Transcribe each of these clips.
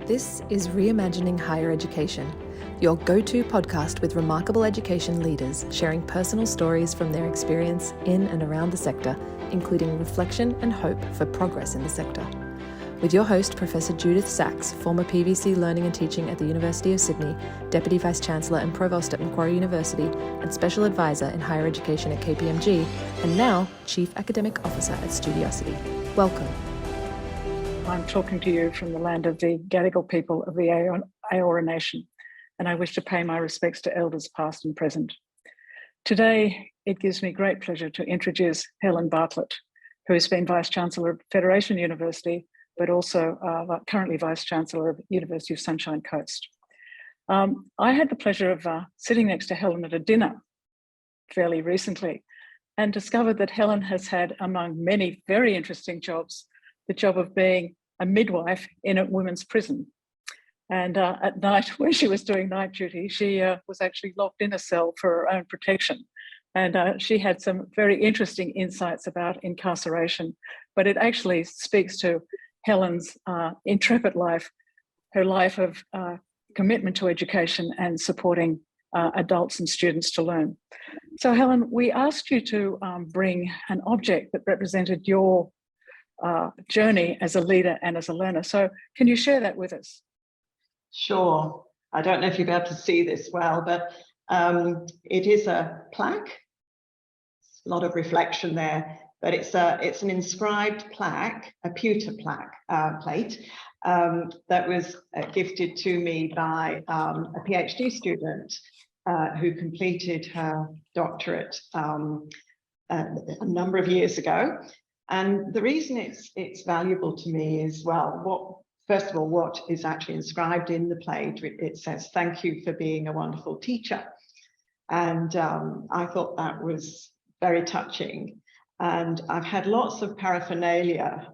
This is Reimagining Higher Education, your go-to podcast with remarkable education leaders sharing personal stories from their experience in and around the sector, including reflection and hope for progress in the sector. With your host, Professor Judyth Sachs, former PVC Learning and Teaching at the University of Sydney, Deputy Vice-Chancellor and Provost at Macquarie University, and Special Advisor in Higher Education at KPMG, and now Chief Academic Officer at Studiosity. Welcome. I'm talking to you from the land of the Gadigal people of the Eora Nation, and I wish to pay my respects to elders past and present. Today, it gives me great pleasure to introduce Helen Bartlett, who has been Vice-Chancellor of Federation University, but also currently Vice-Chancellor of University of Sunshine Coast. I had the pleasure of sitting next to Helen at a dinner fairly recently and discovered that Helen has had, among many very interesting jobs, the job of being a midwife in a women's prison. And at night, when she was doing night duty, she was actually locked in a cell for her own protection. And she had some very interesting insights about incarceration, but it actually speaks to Helen's intrepid life, her life of commitment to education and supporting adults and students to learn. So Helen, we asked you to bring an object that represented your journey as a leader and as a learner. So can you share that with us? Sure. I don't know if you'll be able to see this well, but it is a plaque. A lot of reflection there, but it's an inscribed plaque, a pewter plaque plate that was gifted to me by a PhD student who completed her doctorate a number of years ago. And the reason it's valuable to me is, well, first of all, what is actually inscribed in the plate. It says, "Thank you for being a wonderful teacher." And I thought that was very touching. And I've had lots of paraphernalia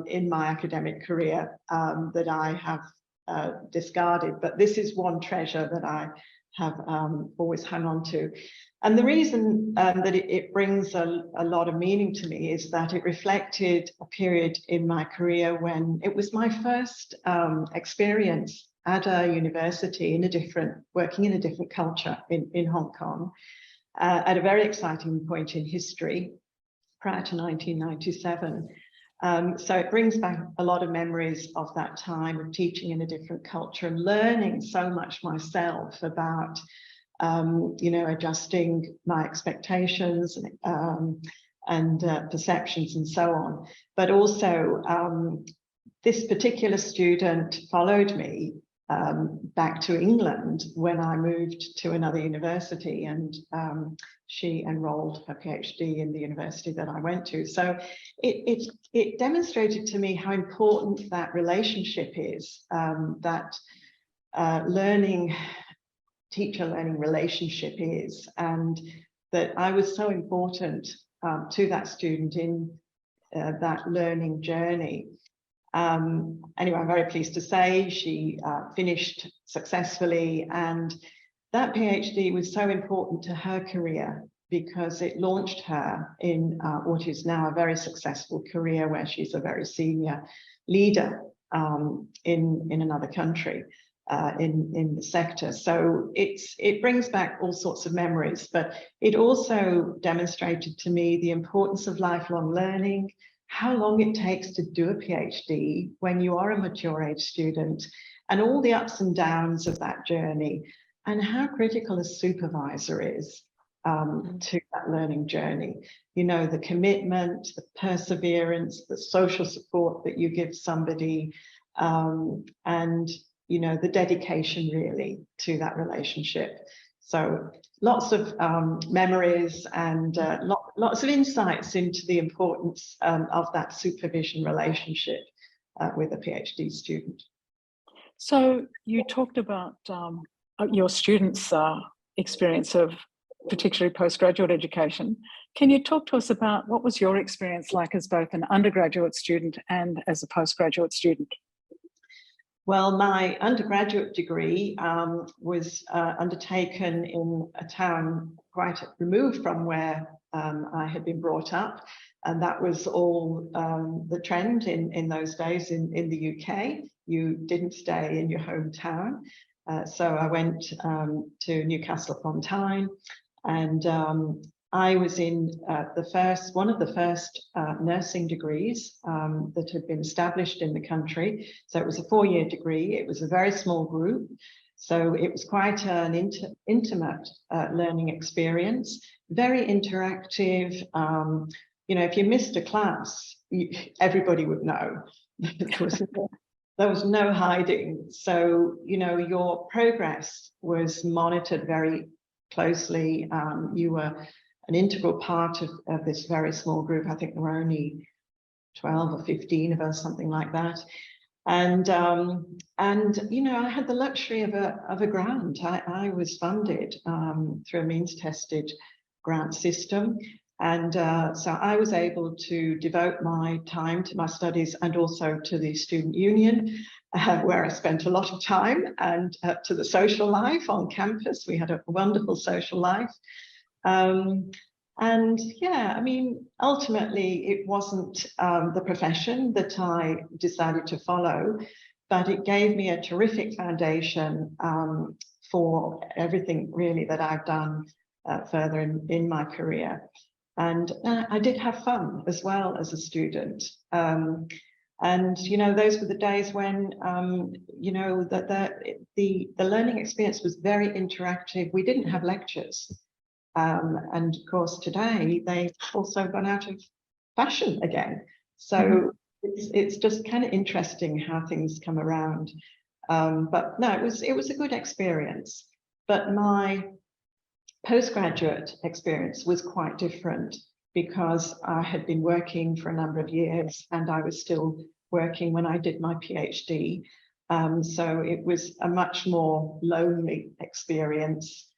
in my academic career that I have discarded, but this is one treasure that I have always hung on to. And the reason that it brings a lot of meaning to me is that it reflected a period in my career when it was my first experience at a university working in a different culture in Hong Kong, at a very exciting point in history prior to 1997. So it brings back a lot of memories of that time of teaching in a different culture and learning so much myself about adjusting my expectations and perceptions and so on. But also this particular student followed me back to England when I moved to another university, and she enrolled her PhD in the university that I went to. So it demonstrated to me how important that relationship is, that teacher-learning relationship is, and that I was so important to that student in that learning journey. Anyway, I'm very pleased to say she finished successfully, and that PhD was so important to her career because it launched her in what is now a very successful career where she's a very senior leader in another country. In the sector. So it brings back all sorts of memories, but it also demonstrated to me the importance of lifelong learning, how long it takes to do a PhD when you are a mature age student, and all the ups and downs of that journey, and how critical a supervisor is to that learning journey. You know, the commitment, the perseverance, the social support that you give somebody, and the dedication really to that relationship. So lots of memories and lots of insights into the importance of that supervision relationship with a PhD student. So you talked about your students' experience of particularly postgraduate education. Can you talk to us about what was your experience like as both an undergraduate student and as a postgraduate student? Well, my undergraduate degree was undertaken in a town quite removed from where I had been brought up. And that was all the trend in those days in the UK. you didn't stay in your hometown. So I went to Newcastle upon Tyne, and I was in one of the first nursing degrees that had been established in the country. So it was a 4-year degree. It was a very small group. So it was quite an intimate learning experience, very interactive. You know, if you missed a class, everybody would know. There was no hiding. So, you know, your progress was monitored very closely. You were an integral part of this very small group. I think there were only 12 or 15 of us, something like that. And you know, I had the luxury of a grant. I was funded through a means-tested grant system. And so I was able to devote my time to my studies and also to the student union, where I spent a lot of time, and to the social life on campus. We had a wonderful social life. And yeah, I mean, ultimately, it wasn't the profession that I decided to follow, but it gave me a terrific foundation for everything really that I've done further in my career. And I did have fun as well as a student. And, you know, those were the days when, you know, the learning experience was very interactive. We didn't have lectures. And of course, today, they've also gone out of fashion again. So it's just kind of interesting how things come around. But no, it was a good experience. But my postgraduate experience was quite different, because I had been working for a number of years and I was still working when I did my PhD. So it was a much more lonely experience.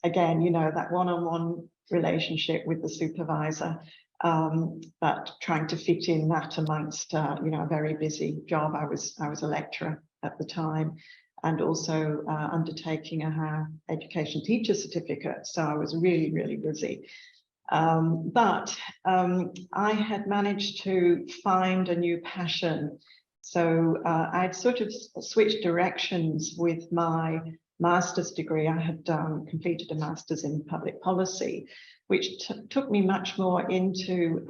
Again, you know, that one-on-one relationship with the supervisor, but trying to fit in that amongst, you know, a very busy job. I was a lecturer at the time, and also undertaking a higher education teacher certificate. So I was really, really busy. But I had managed to find a new passion. So I'd sort of switched directions with my master's degree. I had completed a master's in public policy, which took me much more into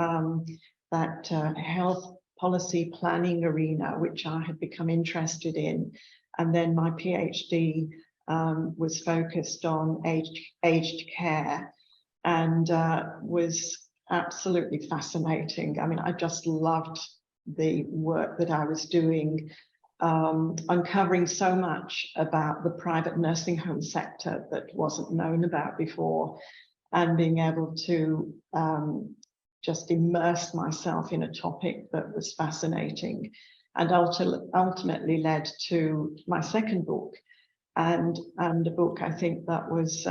that health policy planning arena, which I had become interested in. And then my PhD was focused on aged care, and was absolutely fascinating. I mean, I just loved the work that I was doing, uncovering so much about the private nursing home sector that wasn't known about before, and being able to just immerse myself in a topic that was fascinating, and ultimately led to my second book, and a book I think that was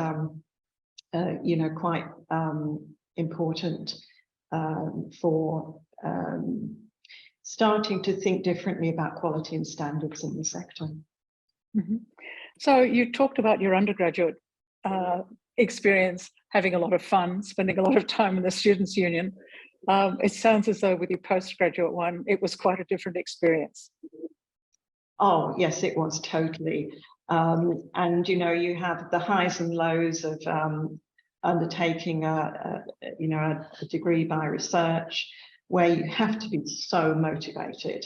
you know, quite important for starting to think differently about quality and standards in the sector. So you talked about your undergraduate experience, having a lot of fun, spending a lot of time in the Students' Union. It sounds as though with your postgraduate one, it was quite a different experience. Oh, yes, it was totally. And, you know, you have the highs and lows of undertaking you know, a degree by research, where you have to be so motivated.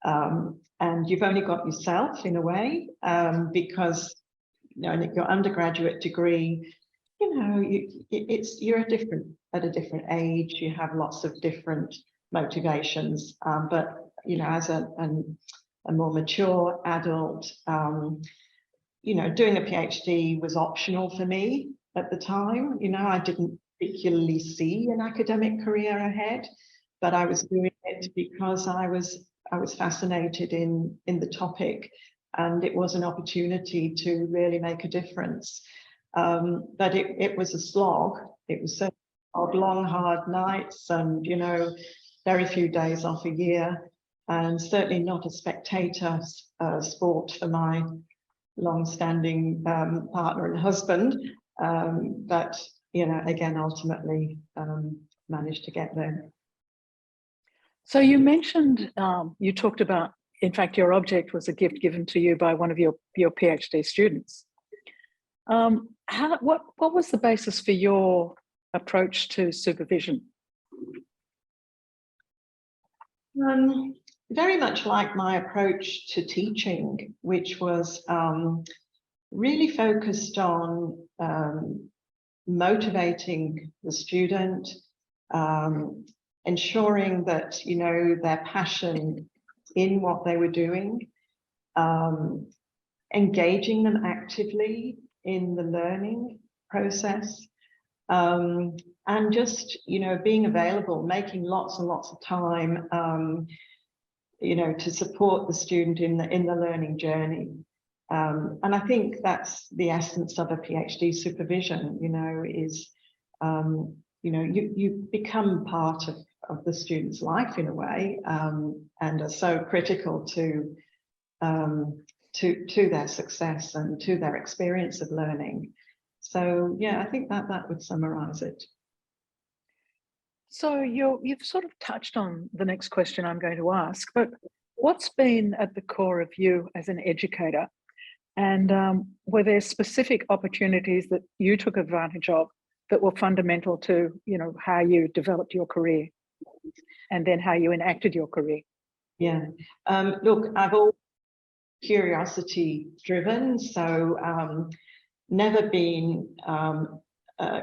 And you've only got yourself in a way, because, you know, in your undergraduate degree, you know, you're at a different age. You have lots of different motivations. But, you know, as a more mature adult, you know, doing a PhD was optional for me at the time. You know, I didn't particularly see an academic career ahead, but I was doing it because I was fascinated in the topic, and it was an opportunity to really make a difference. But it was a slog. It was so long, hard nights, and, you know, very few days off a year, and certainly not a spectator sport for my long-standing partner and husband. But, you know, again, ultimately managed to get there. So you mentioned, you talked about in fact, your object was a gift given to you by one of your PhD students. What was the basis for your approach to supervision? Very much like my approach to teaching, which was really focused on motivating the student, ensuring that, you know, their passion in what they were doing, engaging them actively in the learning process, and just, you know, being available, making lots and lots of time, you know, to support the student in the learning journey. And I think that's the essence of a PhD supervision, you know, is, you know, you become part of the student's life in a way, and are so critical to their success and to their experience of learning. So yeah, I think that would summarize it. So you've sort of touched on the next question I'm going to ask, but what's been at the core of you as an educator? And were there specific opportunities that you took advantage of that were fundamental to, you know, how you developed your career and then how you enacted your career? Yeah, look, I've always been curiosity driven, so never been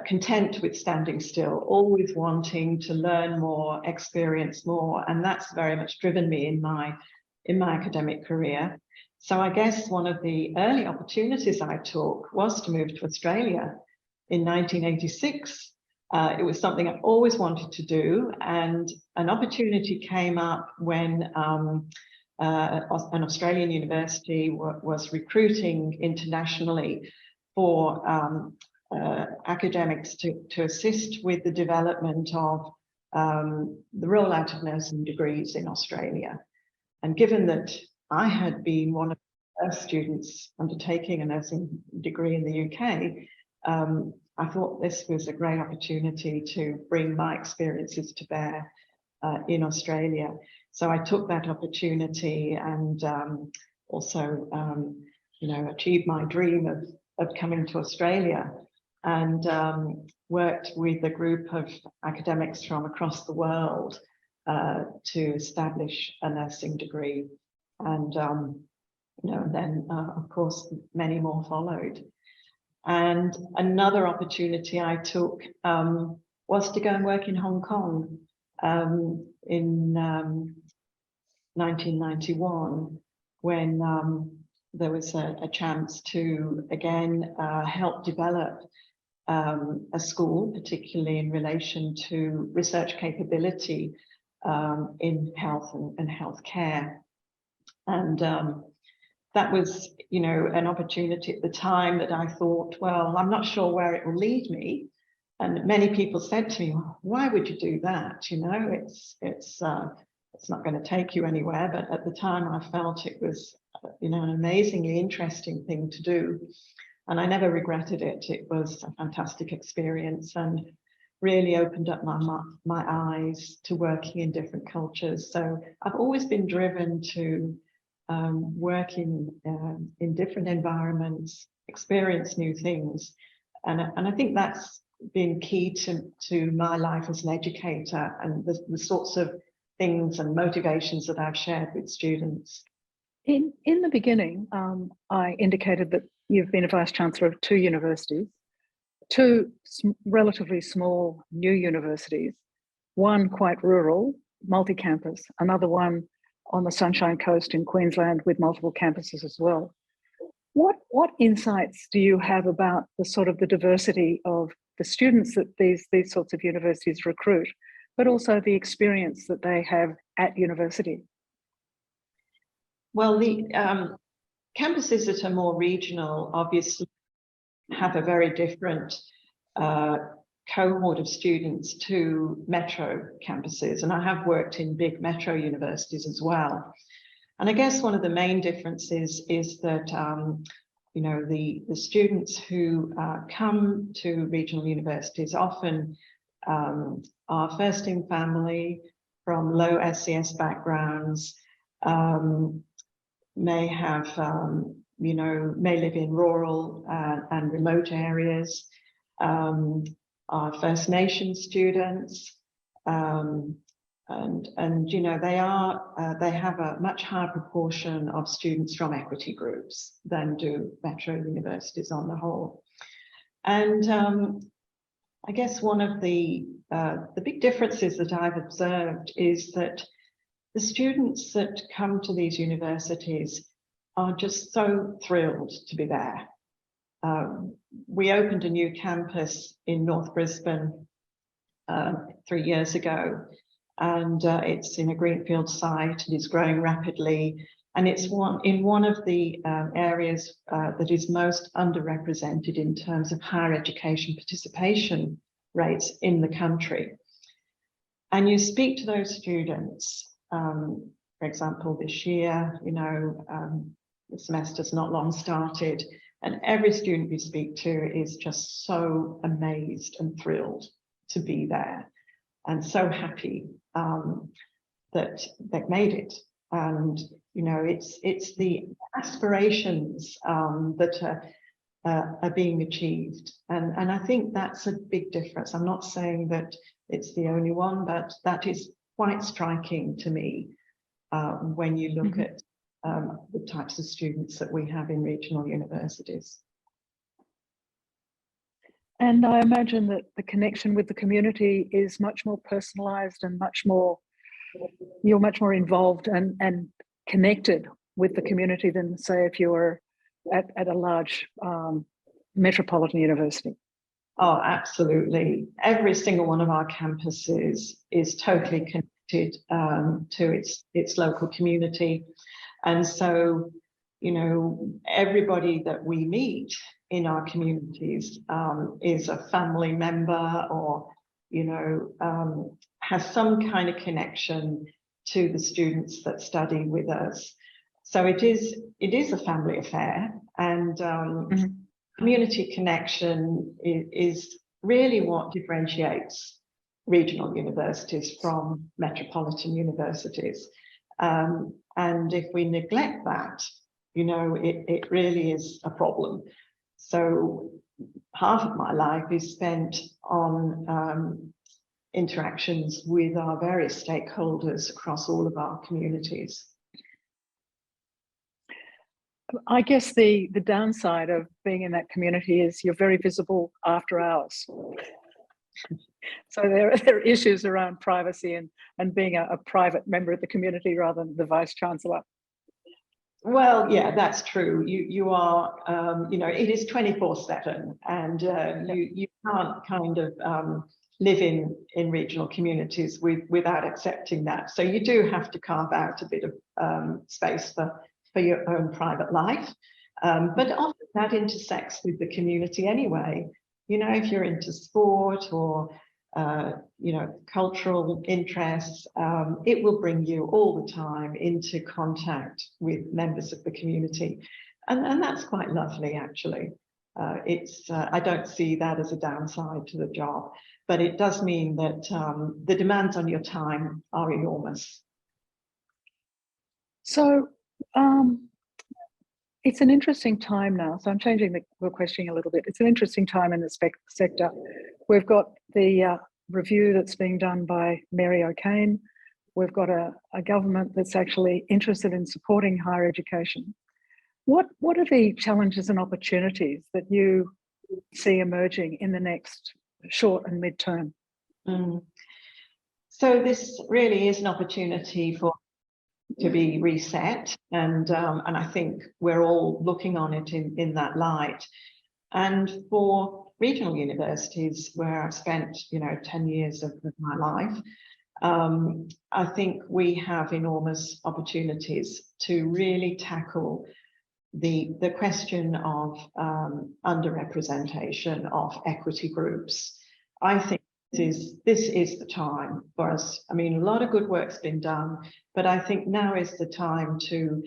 content with standing still, always wanting to learn more, experience more, and that's very much driven me in my academic career. So I guess one of the early opportunities I took was to move to Australia in 1986. It was something I always wanted to do, and an opportunity came up when an Australian university was recruiting internationally for academics to assist with the development of the rollout of nursing degrees in Australia. And given that I had been one of the first students undertaking a nursing degree in the UK, I thought this was a great opportunity to bring my experiences to bear in Australia. So I took that opportunity and also, you know, achieved my dream of coming to Australia, and worked with a group of academics from across the world to establish a nursing degree. And, you know, then of course, many more followed. And another opportunity I took was to go and work in Hong Kong in 1991, when there was a chance to, again, help develop a school, particularly in relation to research capability in health and healthcare. And that was, you know, an opportunity at the time that I thought, well, I'm not sure where it will lead me. And many people said to me, well, why would you do that? You know, it's not going to take you anywhere. But at the time I felt it was, you know, an amazingly interesting thing to do. And I never regretted it. It was a fantastic experience and really opened up my eyes to working in different cultures. So I've always been driven to working in different environments, experience new things. And I think that's been key to my life as an educator, and the sorts of things and motivations that I've shared with students. In the beginning, I indicated that you've been a Vice-Chancellor of 2 universities, 2 relatively small new universities, one quite rural, multi-campus, another one on the Sunshine Coast in Queensland with multiple campuses as well. What insights do you have about the sort of the diversity of the students that these sorts of universities recruit, but also the experience that they have at university? Well, the campuses that are more regional obviously have a very different cohort of students to metro campuses, and I have worked in big metro universities as well. And I guess one of the main differences is that you know, the students who come to regional universities often are first in family, from low SES backgrounds, may have, may live in rural and remote areas, our First Nation students, and they have a much higher proportion of students from equity groups than do metro universities on the whole. And I guess one of the big differences that I've observed is that the students that come to these universities are just so thrilled to be there. We opened a new campus in North Brisbane 3 years ago, and it's in a greenfield site. It is growing rapidly, and it's in one of the areas that is most underrepresented in terms of higher education participation rates in the country. And you speak to those students, for example, this year, the semester's not long started, and every student you speak to is just so amazed and thrilled to be there, and so happy that they've made it. And it's the aspirations that are being achieved, and I think that's a big difference. I'm not saying that it's the only one, but that is quite striking to me when you look at the types of students that we have in regional universities. And I imagine that the connection with the community is much more personalized and you're much more involved and connected with the community than, say, if you were at a large metropolitan university. Oh, absolutely. Every single one of our campuses is totally connected to its local community. And so, everybody that we meet in our communities is a family member or, has some kind of connection to the students that study with us. So it is a family affair, and community connection is really what differentiates regional universities from metropolitan universities. And if we neglect that, it really is a problem. So half of my life is spent on interactions with our various stakeholders across all of our communities. I guess the downside of being in that community is you're very visible after hours. So there are issues around privacy and being a private member of the community rather than the Vice Chancellor. Well, yeah, that's true. You are, it is 24/7, and you can't kind of live in regional communities without accepting that. So you do have to carve out a bit of space for your own private life. But often that intersects with the community anyway. If you're into sport or cultural interests, it will bring you all the time into contact with members of the community. And that's quite lovely, actually. I don't see that as a downside to the job, but it does mean that the demands on your time are enormous. So it's an interesting time now. So I'm changing the questioning a little bit. It's an interesting time in the sector. We've got the review that's being done by Mary O'Kane. We've got a government that's actually interested in supporting higher education. What are the challenges and opportunities that you see emerging in the next short and mid-term? So this really is an opportunity to be reset, and I think we're all looking on it in that light. And for regional universities, where I've spent 10 years of my life, I think we have enormous opportunities to really tackle the question of underrepresentation of equity groups. I think this is the time for us. I mean, a lot of good work's been done, but I think now is the time to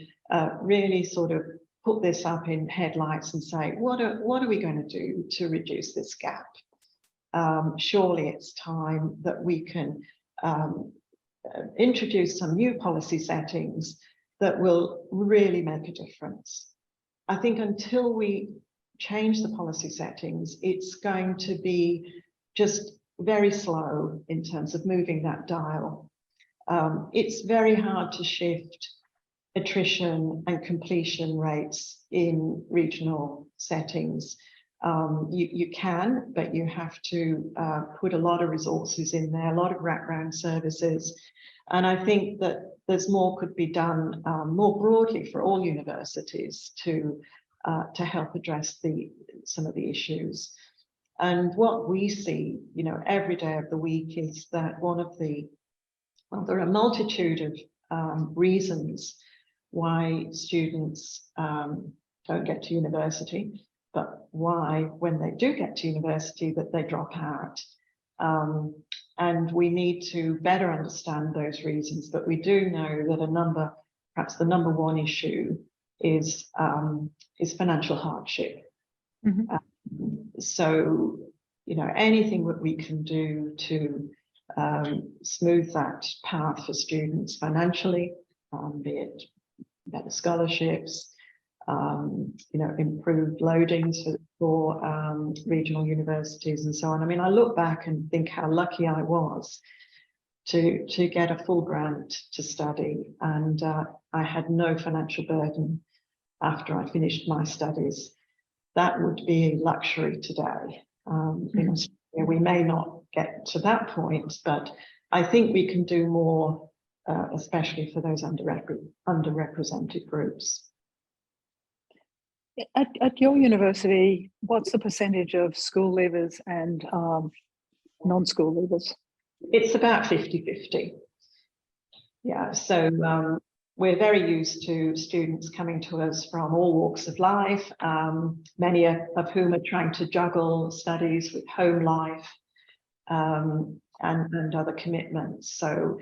really sort of put this up in headlights and say, what are we going to do to reduce this gap? Surely it's time that we can introduce some new policy settings that will really make a difference. I think until we change the policy settings, it's going to be just very slow in terms of moving that dial. It's very hard to shift attrition and completion rates in regional settings. You can, but you have to put a lot of resources in there, a lot of wraparound services. And I think that there's more could be done more broadly for all universities to help address some of the issues. And what we see, every day of the week is that there are a multitude of reasons why students don't get to university, but why, when they do get to university, that they drop out. And we need to better understand those reasons, but we do know that perhaps the number one issue is financial hardship. Mm-hmm. So, anything that we can do to smooth that path for students financially, be it better scholarships, improved loadings for regional universities and so on. I mean, I look back and think how lucky I was to get a full grant to study, and I had no financial burden after I finished my studies. That would be a luxury today. In Australia, we may not get to that point, but I think we can do more, especially for those underrepresented groups. At your university, what's the percentage of school leavers and non-school leavers? It's about 50-50. Yeah, so we're very used to students coming to us from all walks of life, many of whom are trying to juggle studies with home life and other commitments. So,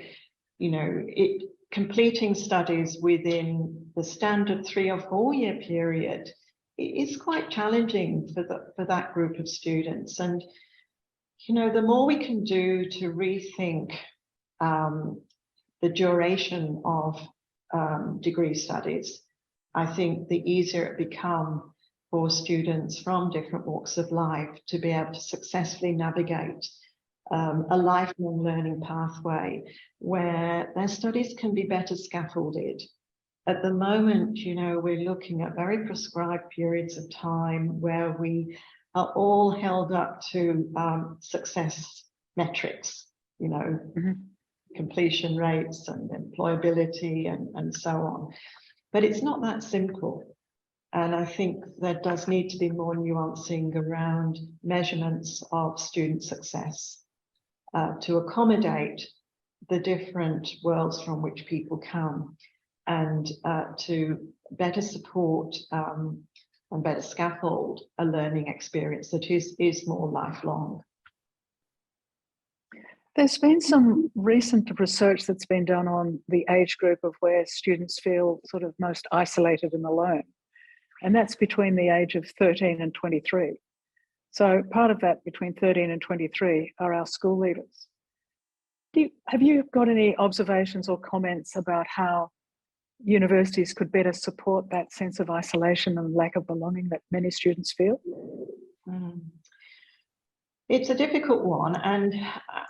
completing studies within the standard 3 or 4 year period is quite challenging for that group of students. And, the more we can do to rethink the duration of degree studies, I think the easier it becomes for students from different walks of life to be able to successfully navigate a lifelong learning pathway where their studies can be better scaffolded. At the moment, we're looking at very prescribed periods of time where we are all held up to success metrics, Mm-hmm. completion rates and employability and so on. But it's not that simple. And I think there does need to be more nuancing around measurements of student success to accommodate the different worlds from which people come, and to better support and better scaffold a learning experience that is more lifelong. There's been some recent research that's been done on the age group of where students feel sort of most isolated and alone. And that's between the age of 13 and 23. So part of that between 13 and 23 are our school leavers. Have you got any observations or comments about how universities could better support that sense of isolation and lack of belonging that many students feel? It's a difficult one, and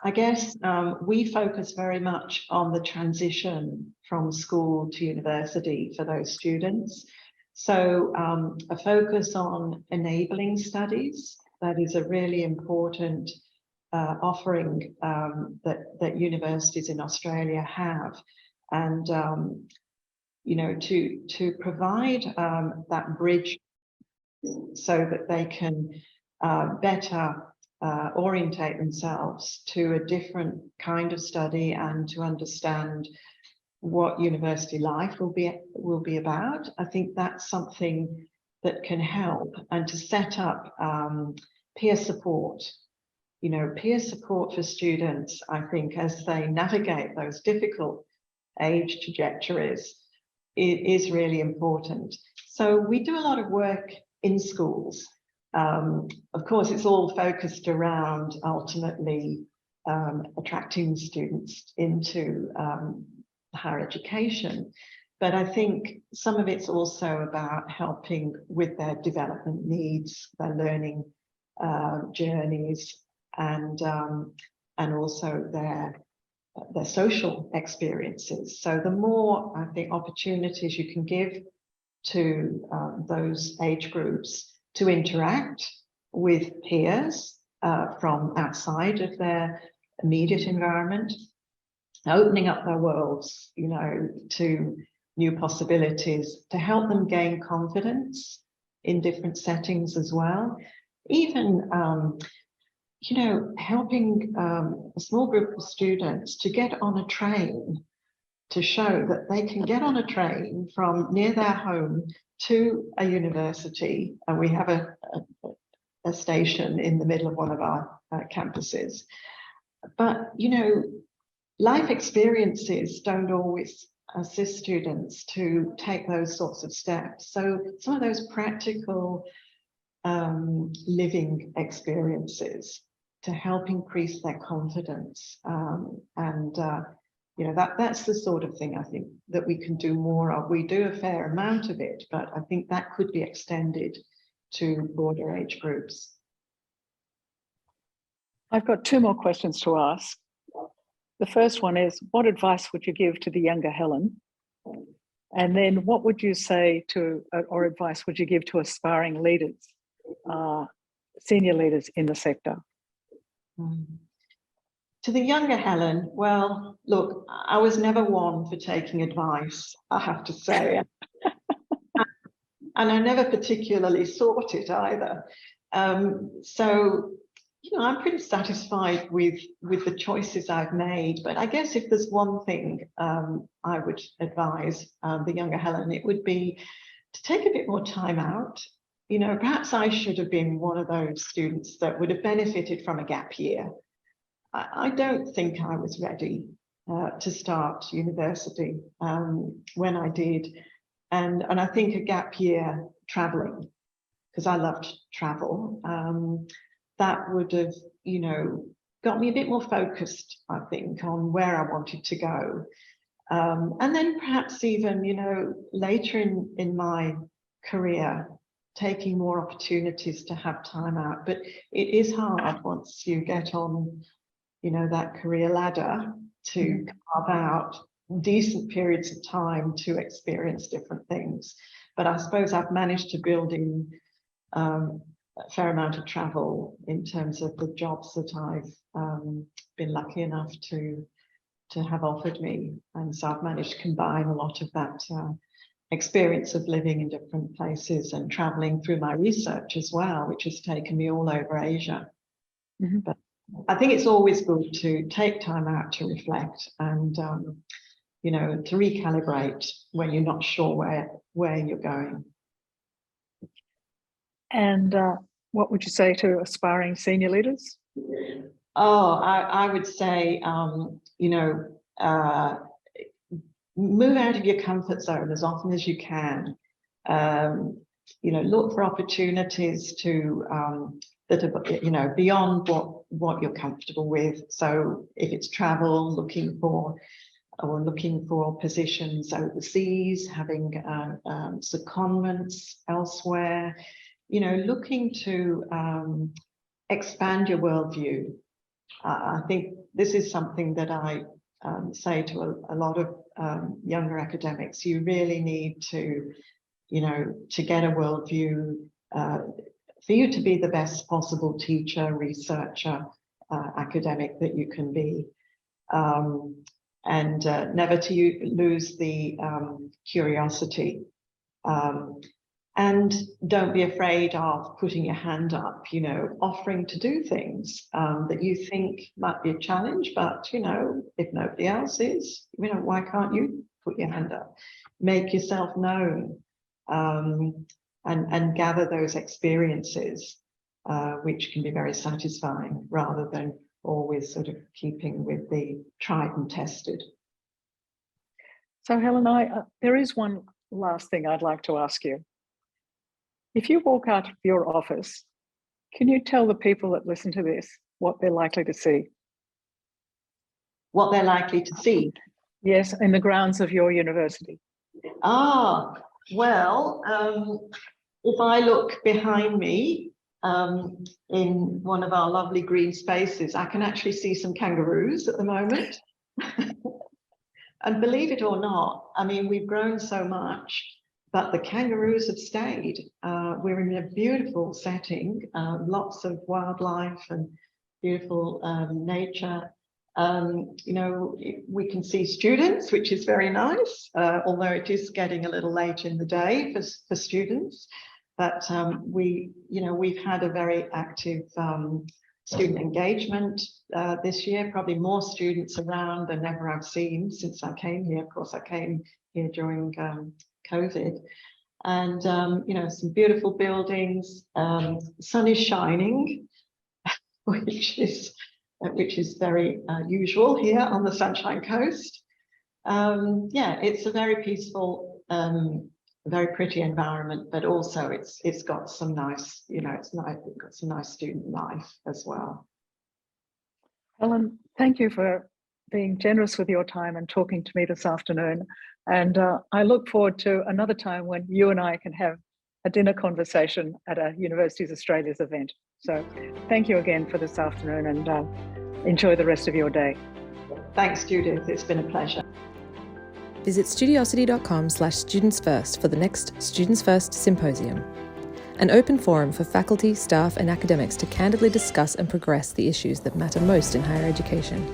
I guess we focus very much on the transition from school to university for those students. So a focus on enabling studies, that is a really important offering that universities in Australia have. And to provide that bridge so that they can better orientate themselves to a different kind of study and to understand what university life will be about. I think that's something that can help, and to set up peer support. Peer support for students, I think, as they navigate those difficult age trajectories, it is really important. So we do a lot of work in schools. Of course, it's all focused around ultimately attracting students into higher education. But I think some of it's also about helping with their development needs, their learning journeys, and also their social experiences. So the more, I think, opportunities you can give to those age groups to interact with peers from outside of their immediate environment, opening up their worlds, you know, to new possibilities, to help them gain confidence in different settings as well. Even, you know, helping a small group of students to get on a train, to show that they can get on a train from near their home to a university. And we have a station in the middle of one of our campuses. But, you know, life experiences don't always assist students to take those sorts of steps. So some of those practical living experiences to help increase their confidence. You know, that's the sort of thing I think that we can do more of. We do a fair amount of it, but I think that could be extended to broader age groups. I've got two more questions to ask. The first one is, what advice would you give to the younger Helen? And then what would you say to, or advice would you give to aspiring leaders, senior leaders in the sector? To the younger Helen, well, look, I was never one for taking advice, I have to say. And I never particularly sought it either. So, you know, I'm pretty satisfied with the choices I've made. But I guess if there's one thing I would advise the younger Helen, it would be to take a bit more time out. You know, perhaps I should have been one of those students that would have benefited from a gap year. I don't think I was ready to start university when I did. And I think a gap year traveling, because I loved travel, that would have, you know, got me a bit more focused, I think, on where I wanted to go. And then perhaps even, you know, later in my career, taking more opportunities to have time out. But it is hard once you get on, you know, that career ladder to carve out decent periods of time to experience different things. But I suppose I've managed to build in a fair amount of travel in terms of the jobs that I've been lucky enough to have offered me. And so I've managed to combine a lot of that experience of living in different places and traveling through my research as well, which has taken me all over Asia. But I think it's always good to take time out to reflect and, you know, to recalibrate when you're not sure where you're going. And what would you say to aspiring senior leaders? Oh, I would say, you know, move out of your comfort zone as often as you can. You know, look for opportunities to that are, you know, beyond what you're comfortable with. So if it's travel, looking for positions overseas, having secondments elsewhere, you know, looking to expand your worldview. I think this is something that I say to a lot of younger academics. You really need to, you know, to get a worldview for you to be the best possible teacher, researcher, academic that you can be. And never to lose the curiosity. And don't be afraid of putting your hand up, you know, offering to do things that you think might be a challenge, but, you know, if nobody else is, you know, why can't you put your hand up? Make yourself known and gather those experiences, which can be very satisfying rather than always sort of keeping with the tried and tested. So Helen, there is one last thing I'd like to ask you. If you walk out of your office, can you tell the people that listen to this what they're likely to see? What they're likely to see? Yes, in the grounds of your university. Well, if I look behind me in one of our lovely green spaces, I can actually see some kangaroos at the moment. And believe it or not, I mean, we've grown so much, but the kangaroos have stayed. We're in a beautiful setting, lots of wildlife and beautiful nature. You know, we can see students, which is very nice, although it is getting a little late in the day for students. But we've had a very active student engagement this year, probably more students around than ever I've seen since I came here. Of course, I came here during COVID. And, some beautiful buildings, sun is shining, which is very usual here on the Sunshine Coast. It's a very peaceful, very pretty environment, but also it's got some nice, it's got some nice student life as well. Helen, thank you for being generous with your time and talking to me this afternoon. And I look forward to another time when you and I can have a dinner conversation at a Universities Australia's event. So thank you again for this afternoon, and enjoy the rest of your day. Thanks, Judith. It's been a pleasure. Visit studiosity.com/Students First for the next Students First Symposium, an open forum for faculty, staff and academics to candidly discuss and progress the issues that matter most in higher education.